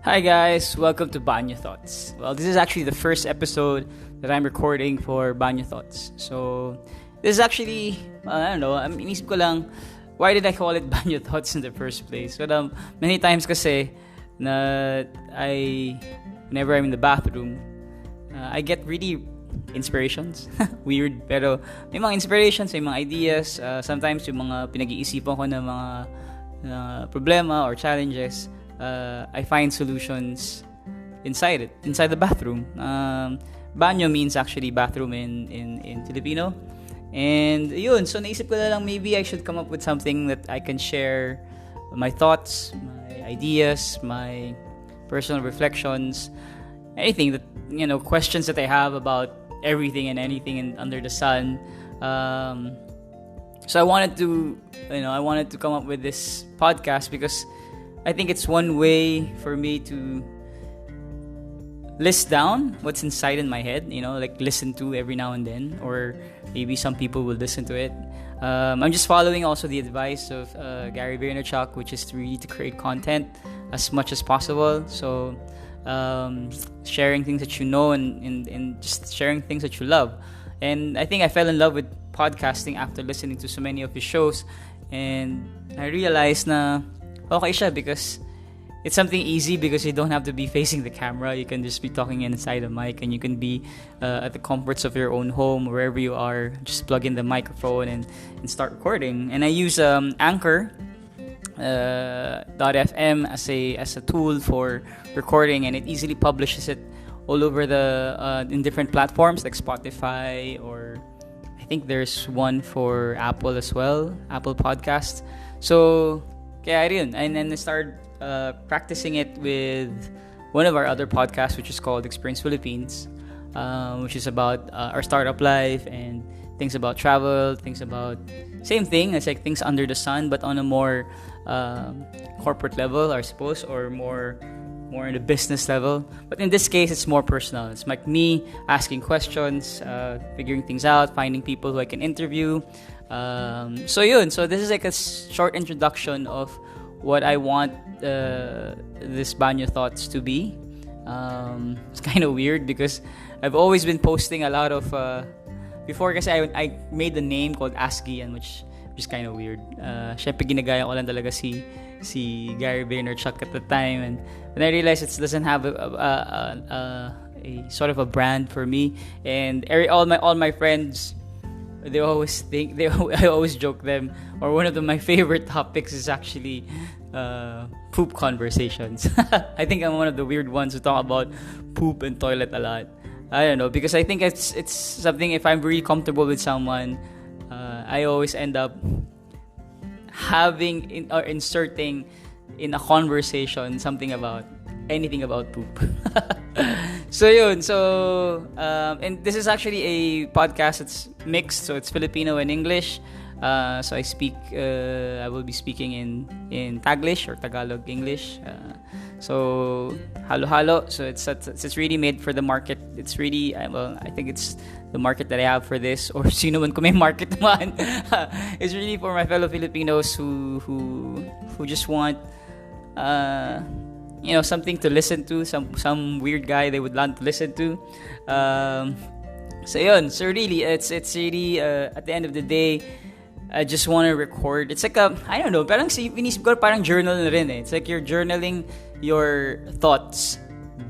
Hi guys, welcome to BanyoThoughts. Well, this is actually the first episode that I'm recording for BanyoThoughts. So, this is actually, I don't know, inisip ko lang, why did I call it BanyoThoughts in the first place? But many times kasi, whenever I'm in the bathroom, I get really inspirations. Weird, pero may mga inspirations, may mga ideas. Sometimes yung mga pinag-iisipan ko na mga problema or challenges, I find solutions inside the bathroom. Banyo means actually bathroom in Filipino. And yun, so naisip ko na lang maybe I should come up with something that I can share my thoughts, my ideas, my personal reflections, anything that, questions that I have about everything and anything under the sun. So I wanted to come up with this podcast because I think it's one way for me to list down what's inside in my head, like listen to every now and then, or maybe some people will listen to it. I'm just following also the advice of Gary Vaynerchuk, which is really to create content as much as possible. So sharing things that you know and just sharing things that you love. And I think I fell in love with podcasting after listening to so many of his shows, and I realized na okay siya because it's something easy because you don't have to be facing the camera. You can just be talking inside the mic, and you can be at the comforts of your own home, wherever you are. Just plug in the microphone and start recording. And I use Anchor .fm as a tool for recording, and it easily publishes it all over in different platforms like Spotify, or I think there's one for Apple as well, Apple Podcast. So kaya yun, and then I started practicing it with one of our other podcasts, which is called Experience Philippines, which is about our startup life and things about travel, things about same thing. It's like things under the sun, but on a more corporate level, I suppose, or more in the business level. But in this case, it's more personal. It's like me asking questions, figuring things out, finding people who I can interview. So this is like a short introduction of what I want this BanyoThoughts to be. It's kind of weird because I've always been posting a lot of before kasi I made the name called Askian, which is kind of weird. Syempre ginagaya ko lang talaga si Gary Vaynerchuk at the time, and I realized it doesn't have a sort of a brand for me. And all my friends, I always joke them, or one of my favorite topics is actually poop conversations. I think I'm one of the weird ones who talk about poop and toilet a lot. I don't know, because I think it's something, if I'm really comfortable with someone, I always end up having or inserting in a conversation something about anything about poop. And this is actually a podcast. It's mixed, so it's Filipino and English. So I will be speaking in Taglish or Tagalog English. So halo-halo. So it's really made for the market. It's really I think it's the market that I have for this, or sino man kung may market naman. It's really for my fellow Filipinos who just want something to listen to, some weird guy they would want to listen to. So really it's really at the end of the day, I just want to record. It's like I don't know, parang inisip ko parang journal na rin eh. It's like you're journaling your thoughts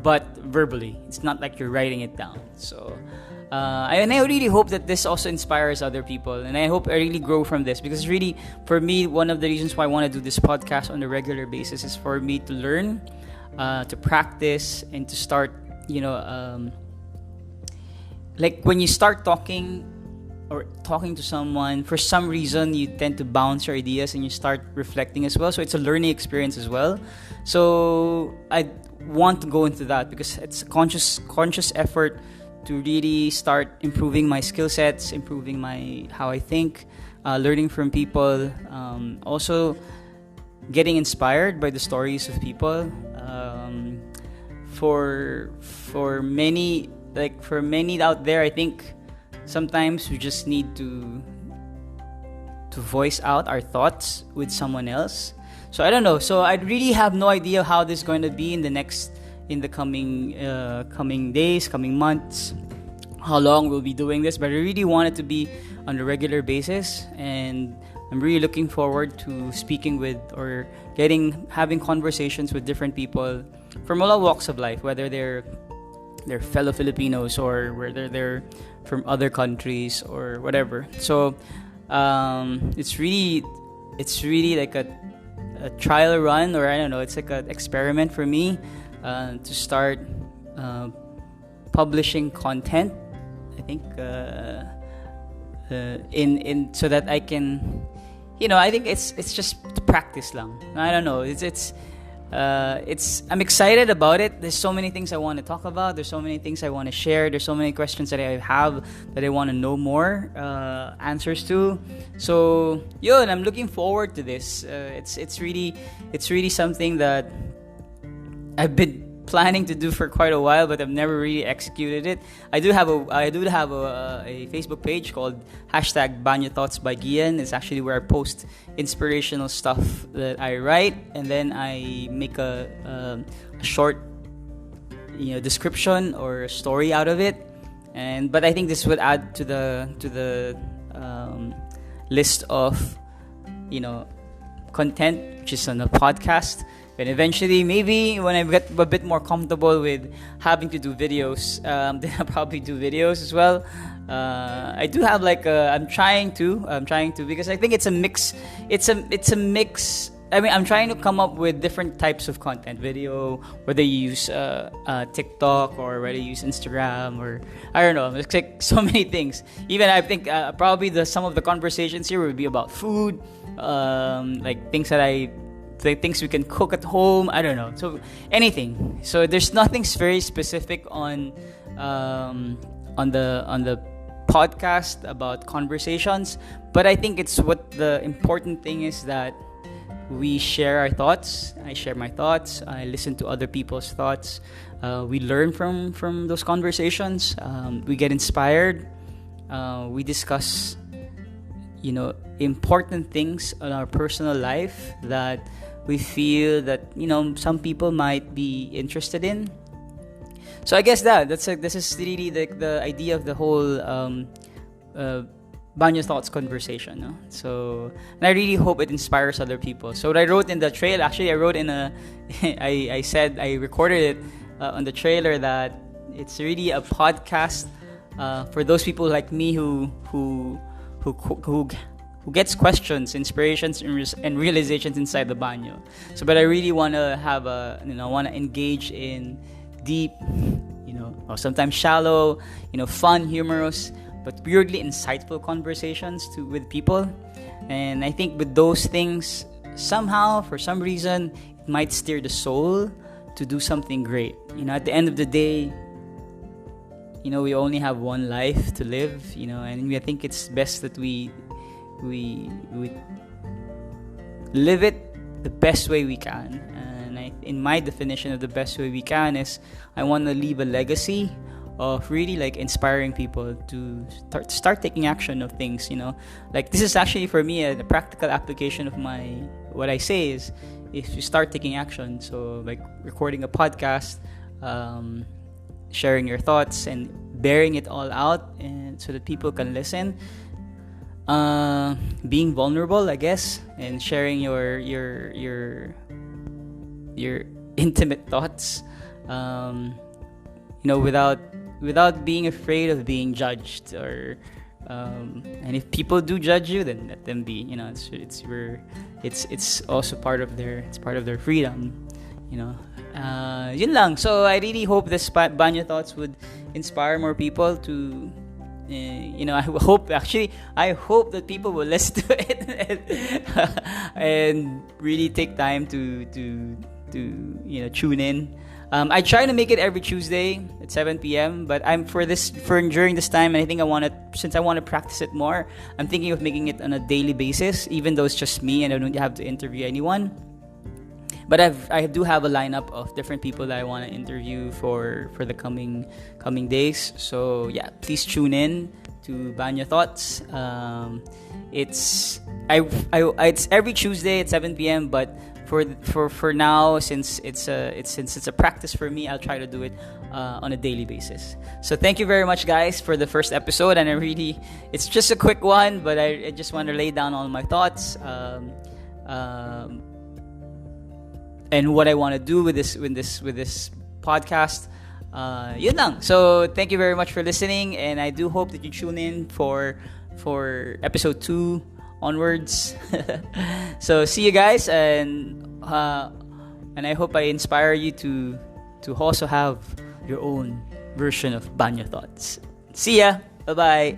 but verbally. It's not like you're writing it down. So and I really hope that this also inspires other people, and I hope I really grow from this, because really for me, one of the reasons why I want to do this podcast on a regular basis is for me to learn, to practice, and to start, like when you start talking to someone, for some reason you tend to bounce your ideas and you start reflecting as well. So it's a learning experience as well. So I want to go into that because it's a conscious effort to really start improving my skill sets, improving how I think, learning from people, also getting inspired by the stories of people. For many out there, I think sometimes we just need to voice out our thoughts with someone else. So I don't know. So I really have no idea how this is going to be in the coming days, coming months, how long we'll be doing this. But I really want it to be on a regular basis, and I'm really looking forward to speaking with or having conversations with different people from all walks of life, whether they're fellow Filipinos or whether they're from other countries or whatever. So it's really like a trial run, or I don't know, it's like an experiment for me to start publishing content. I think in so that I can, I think it's just practice lang. I don't know. I'm excited about it. There's so many things I want to talk about. There's so many things I want to share. There's so many questions that I have that I want to know more answers to. So, I'm looking forward to this. It's really something that I've been planning to do for quite a while, but I've never really executed it. I do have a Facebook page called #BanyoThoughts by Gian. It's actually where I post inspirational stuff that I write, and then I make a short description or a story out of it. But I think this would add to the list of content which is on a podcast. And eventually, maybe when I get a bit more comfortable with having to do videos, then I'll probably do videos as well. I do have I'm trying to because I think it's a mix. It's a mix. I mean, I'm trying to come up with different types of content, video, whether you use TikTok or whether you use Instagram, or I don't know. It's like so many things. Even I think probably some of the conversations here would be about food, like things things we can cook at home. I don't know. So anything. So there's nothing very specific on the podcast about conversations, but I think it's what the important thing is that we share our thoughts. I share my thoughts. I listen to other people's thoughts. We learn from those conversations. We get inspired. We discuss important things in our personal life that we feel that some people might be interested in. So I guess this is really the idea of the whole BanyoThoughts conversation, no? So, and I really hope it inspires other people. So what I wrote in the trailer, actually I wrote in I said I recorded it on the trailer that it's really a podcast for those people like me who gets questions, inspirations, and realizations inside the banyo. So, but I really want to have want to engage in deep, or sometimes shallow, fun, humorous, but weirdly insightful conversations with people. And I think with those things, somehow, for some reason, it might steer the soul to do something great. At the end of the day, we only have one life to live, and I think it's best that we live it the best way we can. And in my definition of the best way we can is I want to leave a legacy of really inspiring people to start taking action of things. This is actually for me a practical application of what I say is if you start taking action. So recording a podcast, sharing your thoughts and bearing it all out, and so that people can listen. Being vulnerable, I guess, and sharing your intimate thoughts, without being afraid of being judged, or and if people do judge you, then let them be. It's also part of their freedom. Yun lang. So I really hope this BanyoThoughts would inspire more people to. I hope that people will listen to it and really take time to tune in. I try to make it every Tuesday at 7 p.m. But during this time, and I think since I want to practice it more, I'm thinking of making it on a daily basis, even though it's just me and I don't have to interview anyone. But I do have a lineup of different people that I want to interview for the coming days. So yeah, please tune in to BanyoThoughts. It's every Tuesday at 7 p.m. But for now, since it's a practice for me, I'll try to do it on a daily basis. So thank you very much, guys, for the first episode. And it's just a quick one, but I just want to lay down all my thoughts, and what I want to do with this podcast. Yun lang. So thank you very much for listening, and I do hope that you tune in for episode 2 onwards. So see you guys, and I hope I inspire you to also have your own version of Banyo Thoughts. See ya. Bye bye.